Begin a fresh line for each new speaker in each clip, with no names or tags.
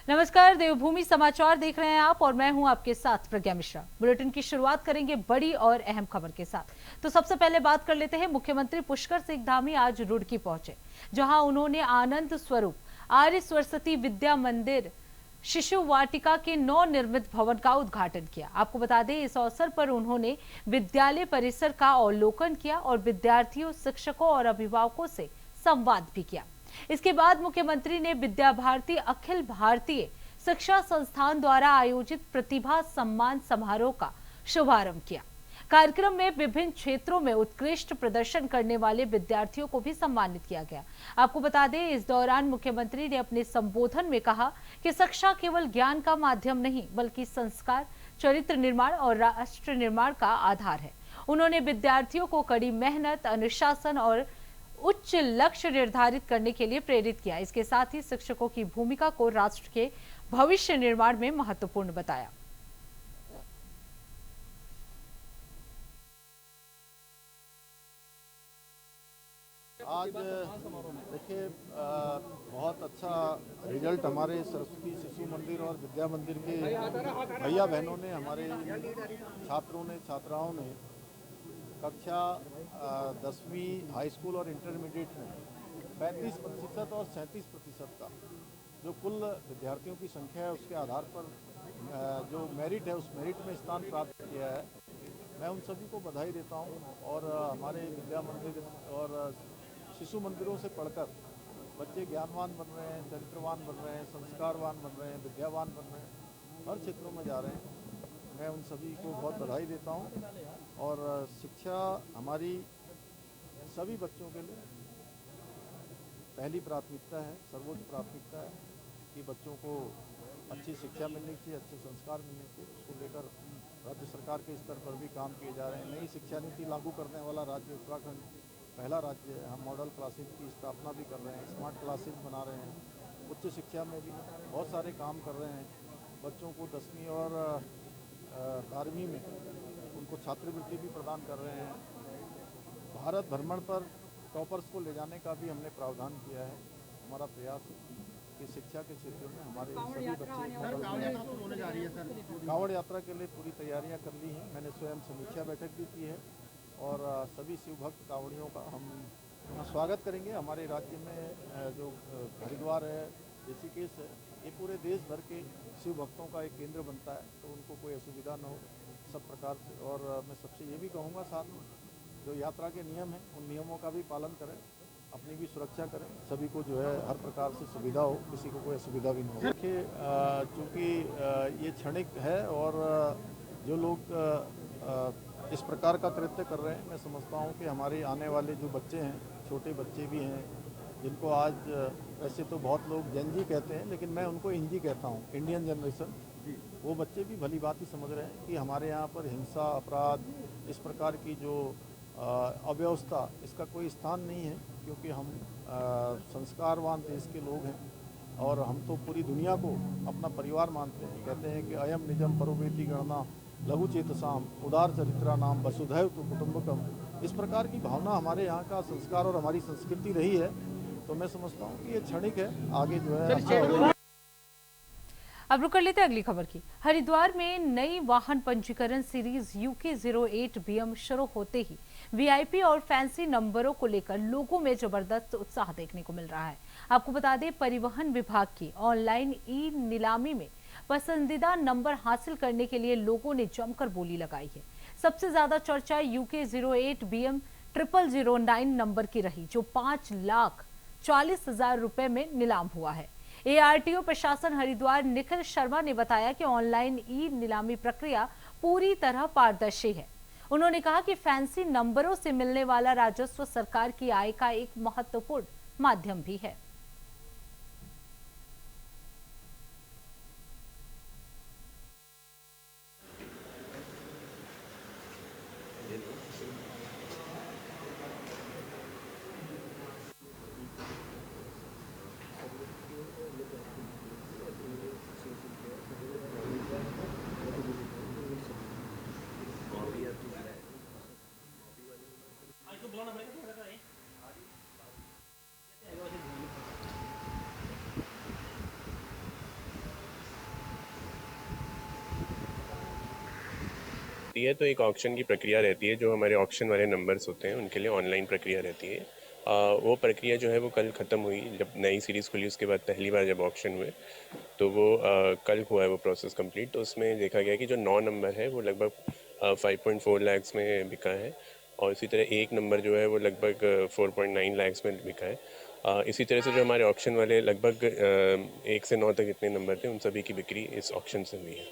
नमस्कार, देवभूमि समाचार देख रहे हैं आप और मैं हूं आपके साथ प्रज्ञा मिश्रा। बुलेटिन की शुरुआत करेंगे बड़ी और अहम खबर के साथ। तो सबसे पहले बात कर लेते हैं, मुख्यमंत्री पुष्कर सिंह धामी आज रुड़की पहुंचे, जहां उन्होंने आनंद स्वरूप आर्य सरस्वती विद्या मंदिर शिशु वाटिका के नवनिर्मित भवन का उद्घाटन किया। आपको बता दें, इस अवसर पर उन्होंने विद्यालय परिसर का अवलोकन किया और विद्यार्थियों, शिक्षकों और अभिभावकों से संवाद भी किया। इसके बाद मुख्यमंत्री ने विद्या भारती अखिल भारतीय शिक्षा संस्थान द्वारा आयोजित प्रतिभा सम्मान समारोह का शुभारंभ किया। कार्यक्रम में विभिन्न क्षेत्रों में उत्कृष्ट प्रदर्शन करने वाले विद्यार्थियों को भी सम्मानित किया गया। आपको बता दें, इस दौरान मुख्यमंत्री ने अपने संबोधन में कहा कि शिक्षा केवल ज्ञान का माध्यम नहीं, बल्कि संस्कार, चरित्र निर्माण और राष्ट्र निर्माण का आधार है। उन्होंने विद्यार्थियों को कड़ी मेहनत, अनुशासन और उच्च लक्ष्य निर्धारित करने के लिए प्रेरित किया। इसके साथ ही शिक्षकों की भूमिका को राष्ट्र के भविष्य निर्माण में महत्वपूर्ण बताया।
आज देखिए, बहुत अच्छा रिजल्ट हमारे सरस्वती शिशु मंदिर और विद्या मंदिर के भैया बहनों ने, हमारे छात्रों ने, छात्राओं ने कक्षा 10वीं हाई स्कूल और इंटरमीडिएट में 35% और 37% का जो कुल विद्यार्थियों की संख्या है उसके आधार पर जो मेरिट है उस मेरिट में स्थान प्राप्त किया है। मैं उन सभी को बधाई देता हूं और हमारे विद्या मंदिर और शिशु मंदिरों से पढ़कर बच्चे ज्ञानवान बन रहे हैं, चरित्रवान बन रहे हैं, संस्कारवान बन रहे हैं, विद्यावान बन रहे हैं, हर क्षेत्रों में जा रहे हैं। मैं उन सभी को बहुत बधाई देता हूं और शिक्षा हमारी सभी बच्चों के लिए पहली प्राथमिकता है, सर्वोच्च प्राथमिकता है कि बच्चों को अच्छी शिक्षा मिलनी चाहिए, अच्छे संस्कार मिलने चाहिए। उसको लेकर राज्य सरकार के स्तर पर भी काम किए जा रहे हैं। नई शिक्षा नीति लागू करने वाला राज्य उत्तराखंड पहला राज्य है। हम मॉडल क्लासेज की स्थापना भी कर रहे हैं, स्मार्ट क्लासेज बना रहे हैं। उच्च शिक्षा में भी बहुत सारे काम कर रहे हैं। बच्चों को 10वीं और 12वीं में उनको छात्रवृत्ति भी प्रदान कर रहे हैं। भारत भ्रमण पर टॉपर्स को ले जाने का भी हमने प्रावधान किया है। हमारा प्रयास है कि शिक्षा के क्षेत्र में हमारे सभी बच्चे
होने जा रही है सर।
कांवड़ यात्रा के लिए पूरी तैयारियां कर ली हैं। मैंने स्वयं समीक्षा बैठक भी की है और सभी शिव भक्त कांवड़ियों का हम स्वागत करेंगे। हमारे राज्य में जो हरिद्वार है, ऋषिकेश है, ये पूरे देश भर के शिव भक्तों का एक केंद्र बनता है, तो उनको कोई असुविधा न हो सब प्रकार से। और मैं सबसे ये भी कहूँगा, साथ में जो यात्रा के नियम हैं उन नियमों का भी पालन करें, अपनी भी सुरक्षा करें, सभी को जो है हर प्रकार से सुविधा हो, किसी को कोई असुविधा भी नहीं हो। देखिए, चूँकि ये क्षणिक है और जो लोग इस प्रकार का कृत्य कर रहे हैं, मैं समझता हूँ कि हमारे आने वाले जो बच्चे हैं, छोटे बच्चे भी हैं, जिनको आज वैसे तो बहुत लोग जेन जी कहते हैं, लेकिन मैं उनको इंजी कहता हूँ, इंडियन जनरेशन, वो बच्चे भी भली बात ही समझ रहे हैं कि हमारे यहाँ पर हिंसा, अपराध, इस प्रकार की जो अव्यवस्था, इसका कोई स्थान नहीं है, क्योंकि हम संस्कारवान देश के लोग हैं और हम तो पूरी दुनिया को अपना परिवार मानते हैं। कहते हैं कि अयम निजम परोवेति गणना लघु चेतसाम उदार चरित्रा नाम वसुधैव तो कुटुंबकम। इस प्रकार की भावना हमारे यहाँ का संस्कार और हमारी संस्कृति रही है, तो मैं समझता हूँ कि ये क्षणिक है, आगे जो है।
अब रुक कर लेते हैं अगली खबर की। हरिद्वार में नई वाहन पंजीकरण सीरीज UK08 BM शुरू होते ही VIP और फैंसी नंबरों को लेकर लोगों में जबरदस्त उत्साह देखने को मिल रहा है। आपको बता दें, परिवहन विभाग की ऑनलाइन ई नीलामी में पसंदीदा नंबर हासिल करने के लिए लोगों ने जमकर बोली लगाई है। सबसे ज्यादा चर्चा UK08 BM 0009 नंबर की रही, जो 5,40,000 रुपए में नीलाम हुआ है। ARTO प्रशासन हरिद्वार निखिल शर्मा ने बताया कि ऑनलाइन ई नीलामी प्रक्रिया पूरी तरह पारदर्शी है। उन्होंने कहा कि फैंसी नंबरों से मिलने वाला राजस्व सरकार की आय का एक महत्वपूर्ण माध्यम भी है।
है तो एक ऑक्शन की प्रक्रिया रहती है, जो हमारे ऑक्शन वाले नंबर्स होते हैं उनके लिए ऑनलाइन प्रक्रिया रहती है। वो प्रक्रिया जो है वो कल ख़त्म हुई, जब नई सीरीज़ खुली उसके बाद पहली बार जब ऑक्शन हुए तो वो कल हुआ है वो प्रोसेस कंप्लीट। तो उसमें देखा गया कि जो 9 नंबर है वो लगभग 5.4 लाख्स में बिका है, और इसी तरह एक नंबर जो है वो लगभग 4.9 लाख्स में बिका है। इसी तरह से जो हमारे ऑक्शन वाले लगभग 1 से 9 तक जितने नंबर थे उन सभी की बिक्री इस ऑक्शन से हुई है।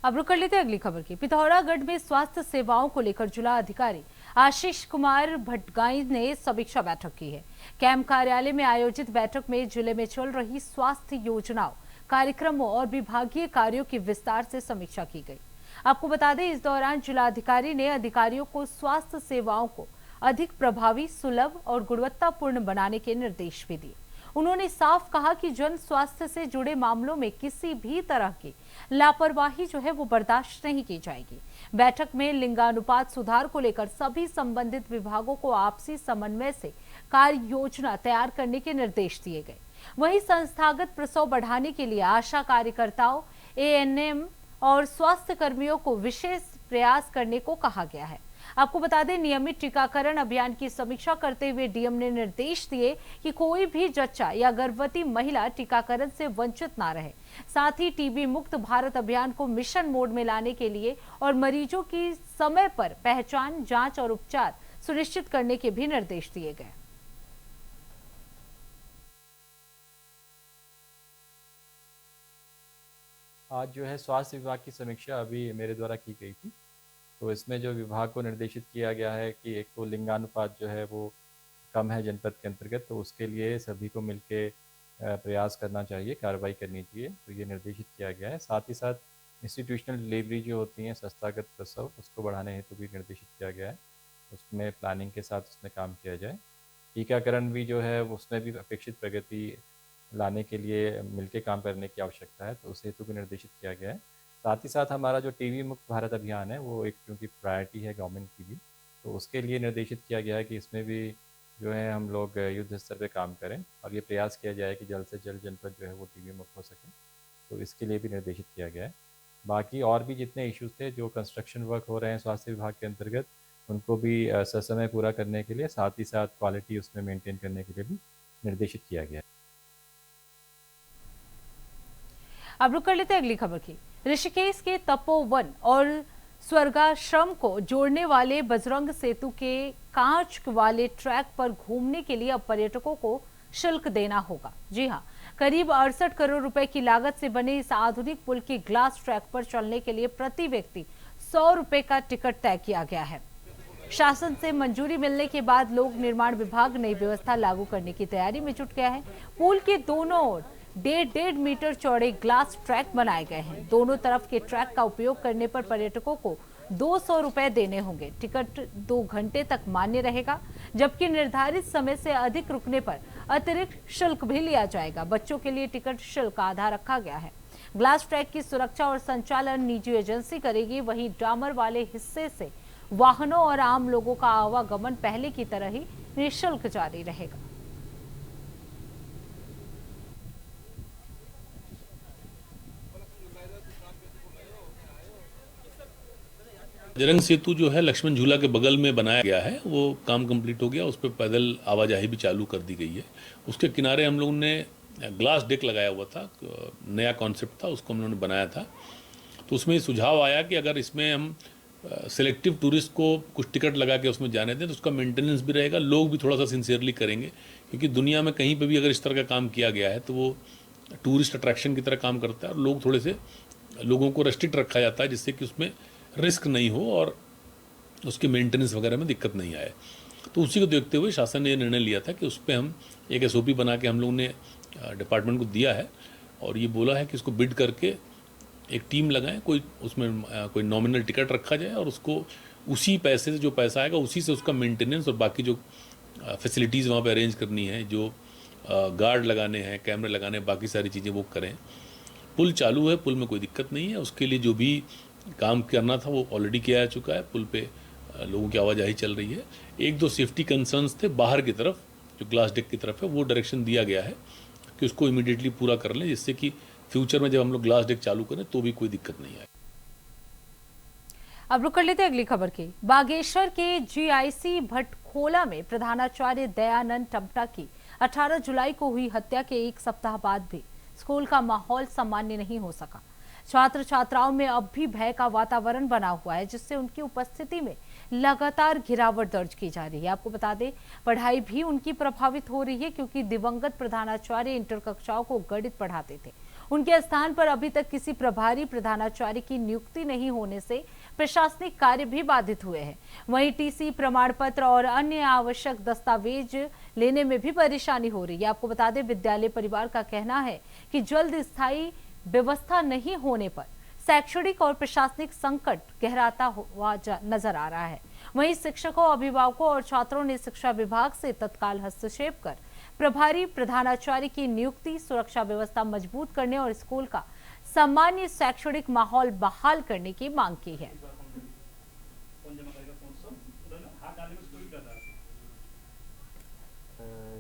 अब रुक कर लेते हैं अगली खबर की। पिथौरागढ़ में स्वास्थ्य सेवाओं को लेकर जिला अधिकारी आशीष कुमार भटगाई ने समीक्षा बैठक की है। कैंप कार्यालय में आयोजित बैठक में जिले में चल रही स्वास्थ्य योजनाओं, कार्यक्रमों और विभागीय कार्यों की विस्तार से समीक्षा की गई। आपको बता दें, इस दौरान जिलाधिकारी ने अधिकारियों को स्वास्थ्य सेवाओं को अधिक प्रभावी, सुलभ और गुणवत्तापूर्ण बनाने के निर्देश भी दिए। उन्होंने साफ कहा कि जन स्वास्थ्य से जुड़े मामलों में किसी भी तरह की लापरवाही जो है वो बर्दाश्त नहीं की जाएगी। बैठक में लिंगानुपात सुधार को लेकर सभी संबंधित विभागों को आपसी समन्वय से कार्य योजना तैयार करने के निर्देश दिए गए। वहीं संस्थागत प्रसव बढ़ाने के लिए आशा कार्यकर्ताओं, एएनएम और स्वास्थ्य कर्मियों को विशेष प्रयास करने को कहा गया है। आपको बता दें, नियमित टीकाकरण अभियान की समीक्षा करते हुए डीएम ने निर्देश दिए कि कोई भी जच्चा या गर्भवती महिला टीकाकरण से वंचित ना रहे। साथ ही टीबी मुक्त भारत अभियान को मिशन मोड में लाने के लिए और मरीजों की समय पर पहचान, जांच और उपचार सुनिश्चित करने के भी निर्देश दिए गए।
आज जो है स्वास्थ्य विभाग की समीक्षा अभी मेरे द्वारा की गई थी। तो इसमें जो विभाग को निर्देशित किया गया है कि एक तो लिंगानुपात जो है वो कम है जनपद के अंतर्गत, तो उसके लिए सभी को मिलके प्रयास करना चाहिए, कार्रवाई करनी चाहिए, तो ये निर्देशित किया गया है। साथ ही साथ इंस्टीट्यूशनल डिलीवरी जो होती हैं, संस्थागत प्रसव, उसको बढ़ाने हेतु भी निर्देशित किया गया है। उसमें प्लानिंग के साथ उसमें काम किया जाए। टीकाकरण भी जो है उसमें भी अपेक्षित प्रगति लाने के लिए मिलके काम करने की आवश्यकता है, तो उस हेतु भी निर्देशित किया गया है। साथ ही साथ हमारा जो टीबी मुक्त भारत अभियान है वो एक क्योंकि प्रायोरिटी है गवर्नमेंट की भी, तो उसके लिए निर्देशित किया गया है कि इसमें भी जो है हम लोग युद्ध स्तर पे काम करें और ये प्रयास किया जाए कि जल्द से जल्द जनपद जो है वो टीबी मुक्त हो सके, तो इसके लिए भी निर्देशित किया गया है। बाकी और भी जितने इश्यूज थे जो कंस्ट्रक्शन वर्क हो रहे हैं स्वास्थ्य विभाग के अंतर्गत, उनको भी ससमय पूरा करने के लिए, साथ ही साथ क्वालिटी उसमें मेंटेन करने के लिए भी निर्देशित किया गया है।
अब रुक कर लेते हैं अगली खबर की। ऋषिकेश के तपोवन और स्वर्गाश्रम को जोड़ने वाले बजरंग सेतु के कांच वाले ट्रैक पर घूमने के लिए अब पर्यटकों को शुल्क देना होगा। जी हां, करीब 68 करोड़ रुपए की लागत से बने इस आधुनिक पुल के ग्लास ट्रैक पर चलने के लिए प्रति व्यक्ति 100 रुपए का टिकट तय किया गया है। शासन से मंजूरी मिलने के बाद लोक निर्माण विभाग नई व्यवस्था लागू करने की तैयारी में जुट गया है। पुल के दोनों ओर 1.5 मीटर चौड़े ग्लास ट्रैक बनाए गए हैं। दोनों तरफ के ट्रैक का उपयोग करने पर पर्यटकों को 200 रुपए देने होंगे। टिकट 2 घंटे तक मान्य रहेगा, जबकि निर्धारित समय से अधिक रुकने पर अतिरिक्त शुल्क भी लिया जाएगा। बच्चों के लिए टिकट शुल्क आधा रखा गया है। ग्लास ट्रैक की सुरक्षा और संचालन निजी एजेंसी करेगी। वहीं डामर वाले हिस्से से वाहनों और आम लोगों का आवागमन पहले की तरह ही निःशुल्क जारी रहेगा।
बजरंग सेतु जो है लक्ष्मण झूला के बगल में बनाया गया है, वो काम कंप्लीट हो गया, उस पर पैदल आवाजाही भी चालू कर दी गई है। उसके किनारे हम लोगों ने ग्लास डेक लगाया हुआ था, नया कॉन्सेप्ट था, उसको हम लोगों ने बनाया था। तो उसमें सुझाव आया कि अगर इसमें हम सिलेक्टिव टूरिस्ट को कुछ टिकट लगा के उसमें जाने दें तो उसका मेंटेनेंस भी रहेगा, लोग भी थोड़ा सा सिंसियरली करेंगे, क्योंकि दुनिया में कहीं पर भी अगर इस तरह का काम किया गया है तो वो टूरिस्ट अट्रैक्शन की तरह काम करता है और लोग थोड़े से लोगों को रेस्ट्रिक्ट रखा जाता है, जिससे कि उसमें रिस्क नहीं हो और उसके मेंटेनेंस वगैरह में दिक्कत नहीं आए। तो उसी को देखते हुए शासन ने यह निर्णय लिया था कि उस पर हम एक एसओपी बना के हम लोगों ने डिपार्टमेंट को दिया है और ये बोला है कि इसको बिड करके एक टीम लगाएं, कोई उसमें कोई नॉमिनल टिकट रखा जाए और उसको उसी पैसे से, जो पैसा आएगा उसी से उसका मेंटेनेंस और बाकी जो फैसिलिटीज़ वहाँ पर अरेंज करनी है, जो गार्ड लगाने हैं, कैमरे लगाने हैं, बाकी सारी चीज़ें वो करें। पुल चालू है, पुल में कोई दिक्कत नहीं है। उसके लिए जो भी काम करना था वो ऑलरेडी किया जा चुका है। पुल पे लोगों की आवाजाही चल रही है। 1-2 सेफ्टी कंसर्न्स थे बाहर की तरफ, जो ग्लास डेक की तरफ है, वो डायरेक्शन दिया गया है कि उसको इमीडिएटली पूरा कर लें, जिससे कि फ्यूचर में जब हम लोग ग्लास डेक चालू करें तो भी कोई दिक्कत नहीं आए।
अब रुक कर लेते हैं अगली खबर की। बागेश्वर के जीआईसी भटखोला में प्रधानाचार्य दयानंद टम्टा की 18 जुलाई को हुई हत्या के एक सप्ताह बाद भी स्कूल का माहौल सामान्य नहीं हो सका। छात्र छात्राओं में अब भी भय का वातावरण बना हुआ है, जिससे उनकी उपस्थिति में लगातार गिरावट दर्ज की जा रही है। आपको बता दें, पढ़ाई भी उनकी प्रभावित हो रही है, क्योंकि दिवंगत प्रधानाचार्य इंटर कक्षाओं को गणित पढ़ाते थे। उनके स्थान पर अभी तक किसी प्रभारी प्रधानाचार्य की नियुक्ति नहीं होने से प्रशासनिक कार्य भी बाधित हुए हैं। वहीं टीसी, प्रमाण पत्र और अन्य आवश्यक दस्तावेज लेने में भी परेशानी हो रही है। आपको बता दें, विद्यालय परिवार का कहना है कि जल्द स्थायी व्यवस्था नहीं होने पर शैक्षणिक और प्रशासनिक संकट गहराता हुआ नजर आ रहा है। वहीं शिक्षकों, अभिभावकों और छात्रों ने शिक्षा विभाग से तत्काल हस्तक्षेप कर प्रभारी प्रधानाचार्य की नियुक्ति, सुरक्षा व्यवस्था मजबूत करने और स्कूल का सामान्य शैक्षणिक माहौल बहाल करने की मांग की है।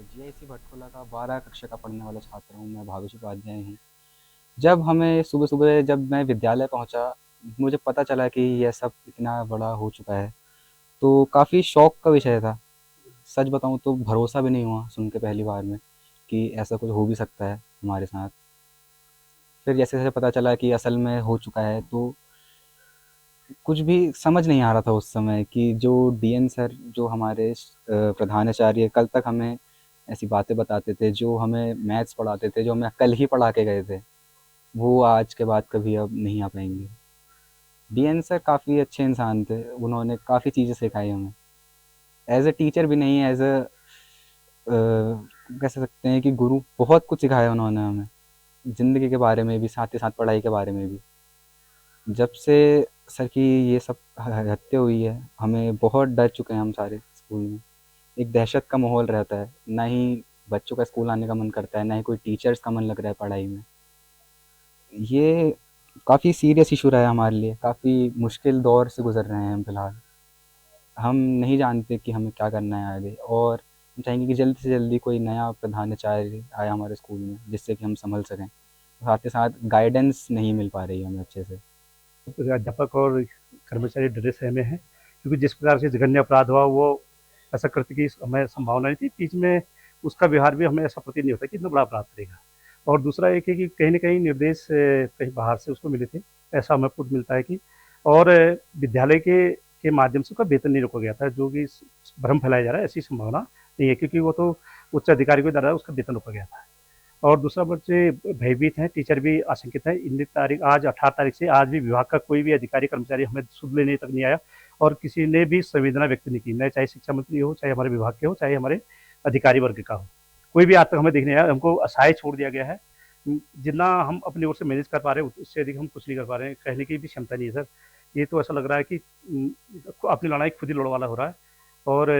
जीआईसी भटखोला का 12 कक्षा का पढ़ने वाला छात्र हूँ। मैं भावेश उपाध्याय हूँ। जब हमें सुबह जब मैं विद्यालय पहुँचा, मुझे पता चला कि यह सब इतना बड़ा हो चुका है, तो काफ़ी शौक का विषय था। सच बताऊँ तो भरोसा भी नहीं हुआ सुन के पहली बार में कि ऐसा कुछ हो भी सकता है हमारे साथ। फिर जैसे जैसे पता चला कि असल में हो चुका है, तो कुछ भी समझ नहीं आ रहा था उस समय कि जो डीएन सर, जो हमारे प्रधानाचार्य कल तक हमें ऐसी बातें बताते थे, जो हमें मैथ्स पढ़ाते थे, जो हमें कल ही पढ़ा के गए थे, वो आज के बाद कभी अब नहीं आ पाएंगे। डीएन सर काफ़ी अच्छे इंसान थे। उन्होंने काफ़ी चीज़ें सिखाई हमें। एज ए टीचर भी नहीं, एज ए कह सकते हैं कि गुरु। बहुत कुछ सिखाया उन्होंने हमें, ज़िंदगी के बारे में भी, साथ ही साथ पढ़ाई के बारे में भी। जब से सर की ये सब हत्या हुई है, हमें बहुत डर चुके हैं हम सारे। स्कूल में एक दहशत का माहौल रहता है, ना ही बच्चों का स्कूल आने का मन करता है, ना ही कोई टीचर्स का मन लग रहा है पढ़ाई में। ये काफ़ी सीरियस इशू रहा है हमारे लिए। काफ़ी मुश्किल दौर से गुज़र रहे हैं हम फ़िलहाल। हम नहीं जानते कि हमें क्या करना है आगे, और हम चाहेंगे कि जल्द से जल्दी कोई नया प्रधानाचार्य आए हमारे स्कूल में, जिससे कि हम संभल सकें। साथ ही साथ गाइडेंस नहीं मिल पा रही है हमें अच्छे से।
अध्यापक और कर्मचारी डरे सहमे हैं, क्योंकि जिस प्रकार से जघन्य अपराध हुआ, वो ऐसा कृत्य की हमें संभावना नहीं थी। बीच में उसका व्यवहार भी हमें ऐसा प्रतीत नहीं होता कि इतना बड़ा अपराध करेगा। और दूसरा एक है कि कहीं न कहीं निर्देश कहीं बाहर से उसको मिले थे, ऐसा हमें खुद मिलता है कि, और विद्यालय के माध्यम से उसका वेतन नहीं रोका गया था, जो कि भ्रम फैलाया जा रहा है, ऐसी संभावना नहीं है, क्योंकि वो तो उच्च अधिकारी के द्वारा उसका वेतन रोका गया था। और दूसरा, बच्चे भयभीत हैं, टीचर भी आशंकित हैं। इन तारीख आज 18 तारीख से आज भी विभाग का कोई भी अधिकारी कर्मचारी हमें सुध लेने तक नहीं आया, और किसी ने भी संवेदना व्यक्त नहीं की, न चाहे शिक्षा मंत्री हो, चाहे हमारे विभाग के हो, चाहे हमारे अधिकारी वर्ग का हो। कोई भी आज तक हमें देखने आया। हमको असहाय छोड़ दिया गया है। जितना हम अपनी ओर से मैनेज कर पा रहे हैं, उससे अधिक हम कुछ नहीं कर पा रहे हैं। कहने की भी क्षमता नहीं है सर। ये तो ऐसा लग रहा है कि अपनी लड़ाई खुद ही लड़ने वाला हो रहा है। और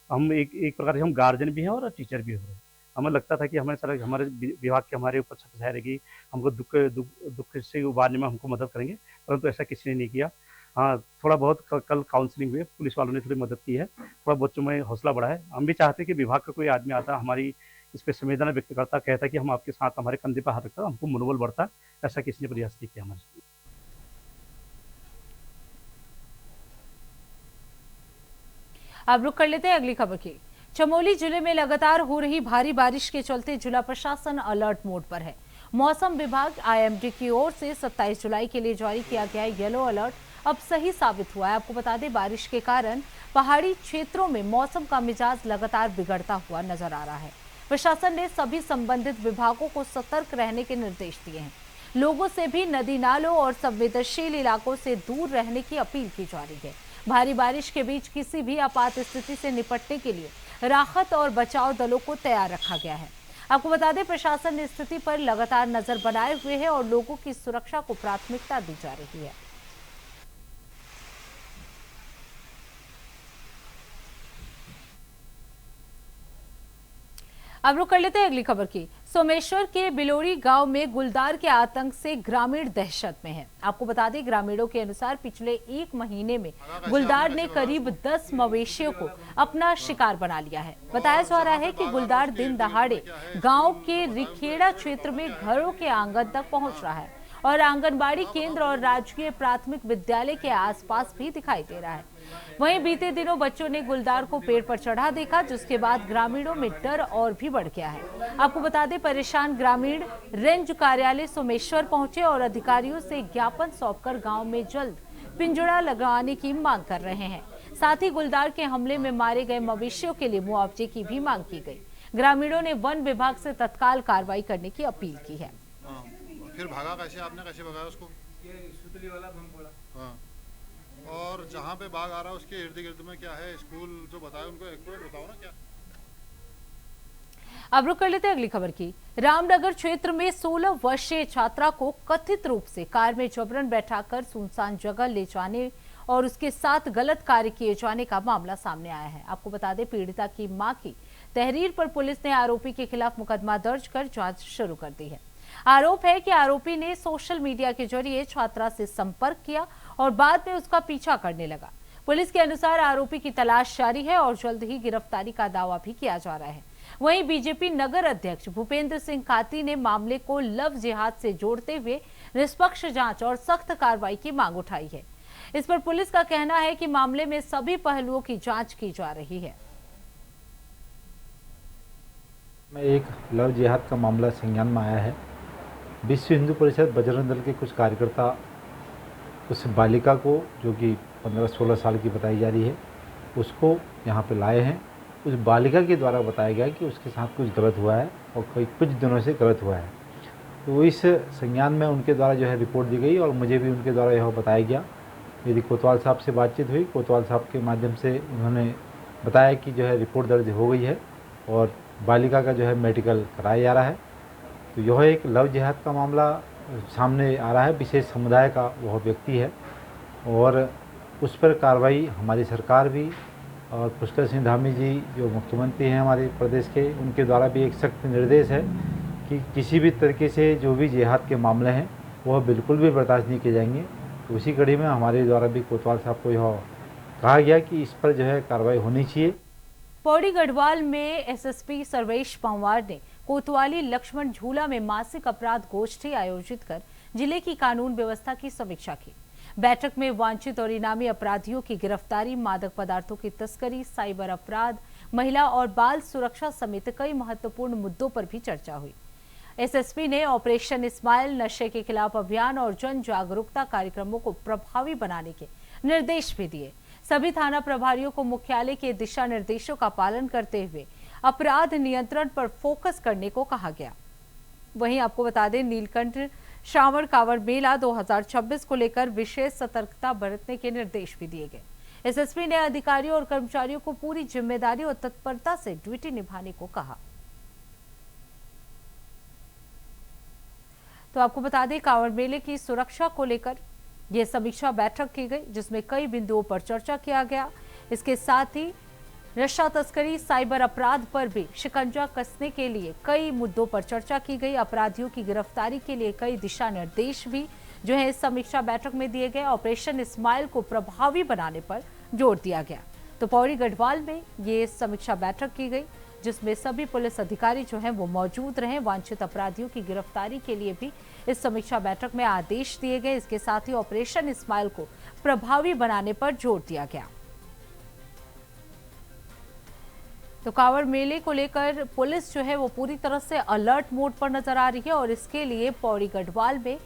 हम एक प्रकार से हम गार्जियन भी हैं और टीचर भी हो रहे हैं। हमें लगता था कि हमें सर हमारे विभाग के हमारे ऊपर छत्र छाया रहेगी, हमको दुख से उबारने में हमको मदद करेंगे, परंतु ऐसा किसी ने नहीं किया। हाँ, थोड़ा बहुत कल काउंसलिंग हुई, पुलिस वालों ने थोड़ी मदद की है, थोड़ा बच्चों में हौसला बढ़ा है। हम भी चाहते कि विभाग का कोई आदमी आता, हमारी इस पर संवेदना व्यक्त करता, कहता कि हम आपके साथ, हमारे कंधे पर हाथ रखता, हमको मनोबल बढ़ता। ऐसा किसी ने प्रयास नहीं किया हमारे।
अब रुक कर लेते हैं अगली खबर की। चमोली जिले में लगातार हो रही भारी बारिश के चलते जिला प्रशासन अलर्ट मोड पर है। मौसम विभाग आईएमडी की ओर से 27 जुलाई के लिए जारी किया गया येलो अलर्ट अब सही साबित हुआ है। आपको बता दें, बारिश के कारण पहाड़ी क्षेत्रों में मौसम का मिजाज लगातार बिगड़ता हुआ नजर आ रहा है। प्रशासन ने सभी संबंधित विभागों को सतर्क रहने के निर्देश दिए हैं। लोगों से भी नदी नालों और संवेदनशील इलाकों से दूर रहने की अपील की जा रही है। भारी बारिश के बीच किसी भी आपात स्थिति से निपटने के लिए राहत और बचाव दलों को तैयार रखा गया है। आपको बता दें, प्रशासन स्थिति पर लगातार नजर बनाए हुए है और लोगों की सुरक्षा को प्राथमिकता दी जा रही है। अब रुक कर लेते हैं अगली खबर की। सोमेश्वर के बिलोरी गांव में गुलदार के आतंक से ग्रामीण दहशत में है। आपको बता दें, ग्रामीणों के अनुसार पिछले 1 महीने में गुलदार ने करीब 10 मवेशियों को अपना शिकार बना लिया है। बताया जा रहा है कि गुलदार दिन दहाड़े गांव के रिखेड़ा क्षेत्र में घरों के आंगन तक पहुंच रहा है और आंगनबाड़ी केंद्र और राजकीय प्राथमिक विद्यालय के आसपास भी दिखाई दे रहा है। वहीं बीते दिनों बच्चों ने गुलदार को पेड़ पर चढ़ा देखा, जिसके बाद ग्रामीणों में डर और भी बढ़ गया है। आपको बता दें, परेशान ग्रामीण रेंज कार्यालय सोमेश्वर पहुंचे और अधिकारियों से ज्ञापन सौंपकर गांव में जल्द पिंजड़ा लगाने की मांग कर रहे हैं। साथ ही गुलदार के हमले में मारे गए मवेशियों के लिए मुआवजे की भी मांग की गई। ग्रामीणों ने वन विभाग से तत्काल कार्रवाई करने की अपील की है।
फिर भागा कैसे, आपने कैसे भगाया उसको?
ये सुतली वाला भंग पड़ा।
हाँ, और जहाँ पे बाघ आ रहा है उसके इर्द गिर्द में क्या है? स्कूल जो बताया उनको एक्यूरेट बताओ ना क्या।
अब रुक कर लेते हैं अगली खबर की। रामनगर क्षेत्र में 16 वर्षीय छात्रा को कथित रूप से कार में जबरन बैठाकर सुनसान जगह ले जाने और उसके साथ गलत कार्य किए जाने का मामला सामने आया है। आपको बता दें, पीड़िता की मां की तहरीर पर पुलिस ने आरोपी के खिलाफ मुकदमा दर्ज कर जांच शुरू कर दी है। आरोप है कि आरोपी ने सोशल मीडिया के जरिए छात्रा से संपर्क किया और बाद में उसका पीछा करने लगा। पुलिस के अनुसार आरोपी की तलाश जारी है और जल्द ही गिरफ्तारी का दावा भी किया जा रहा है। वहीं बीजेपी नगर अध्यक्ष भूपेंद्र सिंह खाती ने मामले को लव जिहाद से जोड़ते हुए निष्पक्ष जांच और सख्त कार्रवाई की मांग उठाई है। इस पर पुलिस का कहना है कि मामले में सभी पहलुओं की जांच की जा रही है।
में एक लव जिहाद का मामला संज्ञान में आया है। विश्व हिंदू परिषद बजरंग दल के कुछ कार्यकर्ता उस बालिका को, जो कि 15-16 साल की बताई जा रही है, उसको यहाँ पे लाए हैं। उस बालिका के द्वारा बताया गया कि उसके साथ कुछ गलत हुआ है और कुछ दिनों से गलत हुआ है। तो इस संज्ञान में उनके द्वारा जो है रिपोर्ट दी गई और मुझे भी उनके द्वारा यह बताया गया। मेरी कोतवाल साहब से बातचीत हुई, कोतवाल साहब के माध्यम से उन्होंने बताया कि जो है रिपोर्ट दर्ज हो गई है और बालिका का जो है मेडिकल कराया जा रहा है। तो यह एक लव जिहाद का मामला सामने आ रहा है। विशेष समुदाय का वह व्यक्ति है और उस पर कार्रवाई हमारी सरकार भी और पुष्कर सिंह धामी जी जो मुख्यमंत्री हैं हमारे प्रदेश के, उनके द्वारा भी एक सख्त निर्देश है कि किसी भी तरीके से जो भी जिहाद के मामले हैं वह बिल्कुल भी बर्दाश्त नहीं किए जाएंगे। तो उसी कड़ी में हमारे द्वारा भी कोतवाल साहब को यह कहा गया कि इस पर जो है कार्रवाई होनी चाहिए।
पौड़ी गढ़वाल में एसएसपी सर्वेश पंवार ने कोतवाली लक्ष्मण झूला में मासिक अपराध गोष्ठी आयोजित कर जिले की कानून व्यवस्था की समीक्षा की। बैठक में वांछित और इनामी अपराधियों की गिरफ्तारी, मादक पदार्थों की तस्करी, साइबर अपराध, महिला और बाल सुरक्षा समेत कई महत्वपूर्ण मुद्दों पर भी चर्चा हुई। एसएसपी ने ऑपरेशन स्माइल, नशे के खिलाफ अभियान और जन जागरूकता कार्यक्रमों को प्रभावी बनाने के निर्देश भी दिए। सभी थाना प्रभारियों को मुख्यालय के दिशा निर्देशों का पालन करते हुए अपराध नियंत्रण पर फोकस करने को कहा गया। वहीं आपको बता दें, नीलकंठ श्रावण कांवड़ मेला 2026 को लेकर विशेष सतर्कता बरतने के निर्देश भी दिए गए। एसएसपी ने अधिकारियों और कर्मचारियों को पूरी जिम्मेदारी और तत्परता से ड्यूटी निभाने को कहा। तो आपको बता दें, कांवड़ मेले की सुरक्षा को लेकर यह समीक्षा बैठक की गई, जिसमें कई बिंदुओं पर चर्चा किया गया। इसके साथ ही नशा तस्करी, साइबर अपराध पर भी शिकंजा कसने के लिए कई मुद्दों पर चर्चा की गई। अपराधियों की गिरफ्तारी के लिए कई दिशा निर्देश भी जो है इस समीक्षा बैठक में दिए गए। ऑपरेशन स्माइल को प्रभावी बनाने पर जोर दिया गया। तो पौड़ी गढ़वाल में ये समीक्षा बैठक की गई, जिसमें सभी पुलिस अधिकारी जो हैं वो मौजूद रहे। वांछित अपराधियों की गिरफ्तारी के लिए भी इस समीक्षा बैठक में आदेश दिए गए। इसके साथ ही ऑपरेशन स्माइल को प्रभावी बनाने पर जोर दिया गया। तो कांवड़ मेले को लेकर पुलिस जो है वो पूरी तरह से अलर्ट मोड पर नजर आ रही है और इसके लिए पौड़ी गढ़वाल में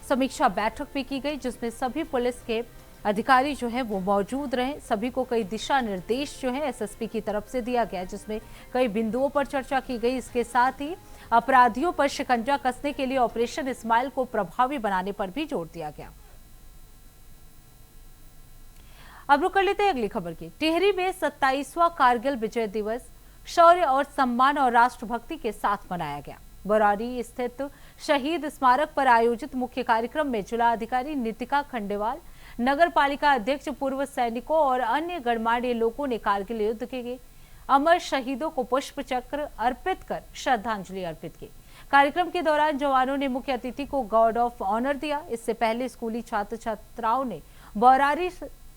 समीक्षा बैठक भी की गई, जिसमें सभी पुलिस के अधिकारी जो है वो मौजूद रहे। सभी को कई दिशा निर्देश जो है एसएसपी की तरफ से दिया गया, जिसमें कई बिंदुओं पर चर्चा की गई। इसके साथ ही अपराधियों पर शिकंजा कसने के लिए ऑपरेशन स्माइल को प्रभावी बनाने पर भी जोर दिया गया। अब रुक कर लेते हैं अगली खबर की। टिहरी में 27वां कारगिल विजय दिवस शौर्य और सम्मान और राष्ट्रभक्ति के साथ मनाया गया। बरारी स्थित शहीद स्मारक पर आयोजित मुख्य कार्यक्रम में जिलाधिकारी नितिका खंडेवाल, नगर पालिका अध्यक्ष, पूर्व सैनिकों और अन्य गणमान्य लोगों ने कारगिल युद्ध के अमर शहीदों को पुष्प चक्र अर्पित कर श्रद्धांजलि अर्पित की। कार्यक्रम के दौरान जवानों ने मुख्य अतिथि को गार्ड ऑफ ऑनर दिया। इससे पहले स्कूली छात्र छात्राओं ने बरारी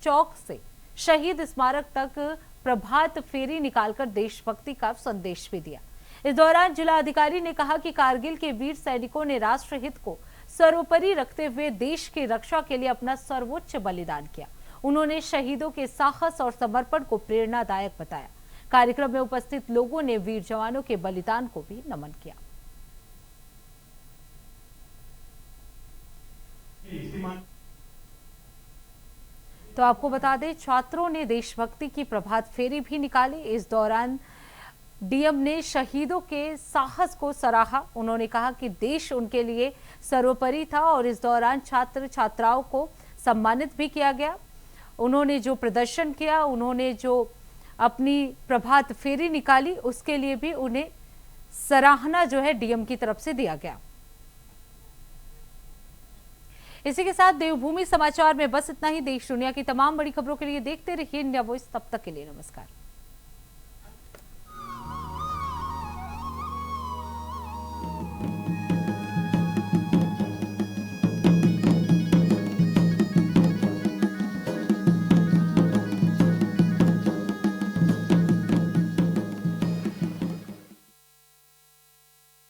चौक से शहीद स्मारक तक प्रभात फेरी निकालकर देशभक्ति का संदेश भी दिया। इस दौरान जिला अधिकारी ने कहा कि कारगिल के वीर सैनिकों ने राष्ट्रहित को सर्वोपरि रखते हुए देश की रक्षा के लिए अपना सर्वोच्च बलिदान किया। उन्होंने शहीदों के साहस और समर्पण को प्रेरणादायक बताया। कार्यक्रम में उपस्थित लोगों ने वीर जवानों के बलिदान को भी नमन किया। तो आपको बता दें, छात्रों ने देशभक्ति की प्रभात फेरी भी निकाली। इस दौरान डीएम ने शहीदों के साहस को सराहा। उन्होंने कहा कि देश उनके लिए सर्वोपरि था और इस दौरान छात्र छात्राओं को सम्मानित भी किया गया। उन्होंने जो प्रदर्शन किया, उन्होंने जो अपनी प्रभात फेरी निकाली, उसके लिए भी उन्हें सराहना जो है डीएम की तरफ से दिया गया। इसी के साथ देवभूमि समाचार में बस इतना ही। देश दुनिया की तमाम बड़ी खबरों के लिए देखते रहिए इंडिया वॉइस। तब तक के लिए नमस्कार।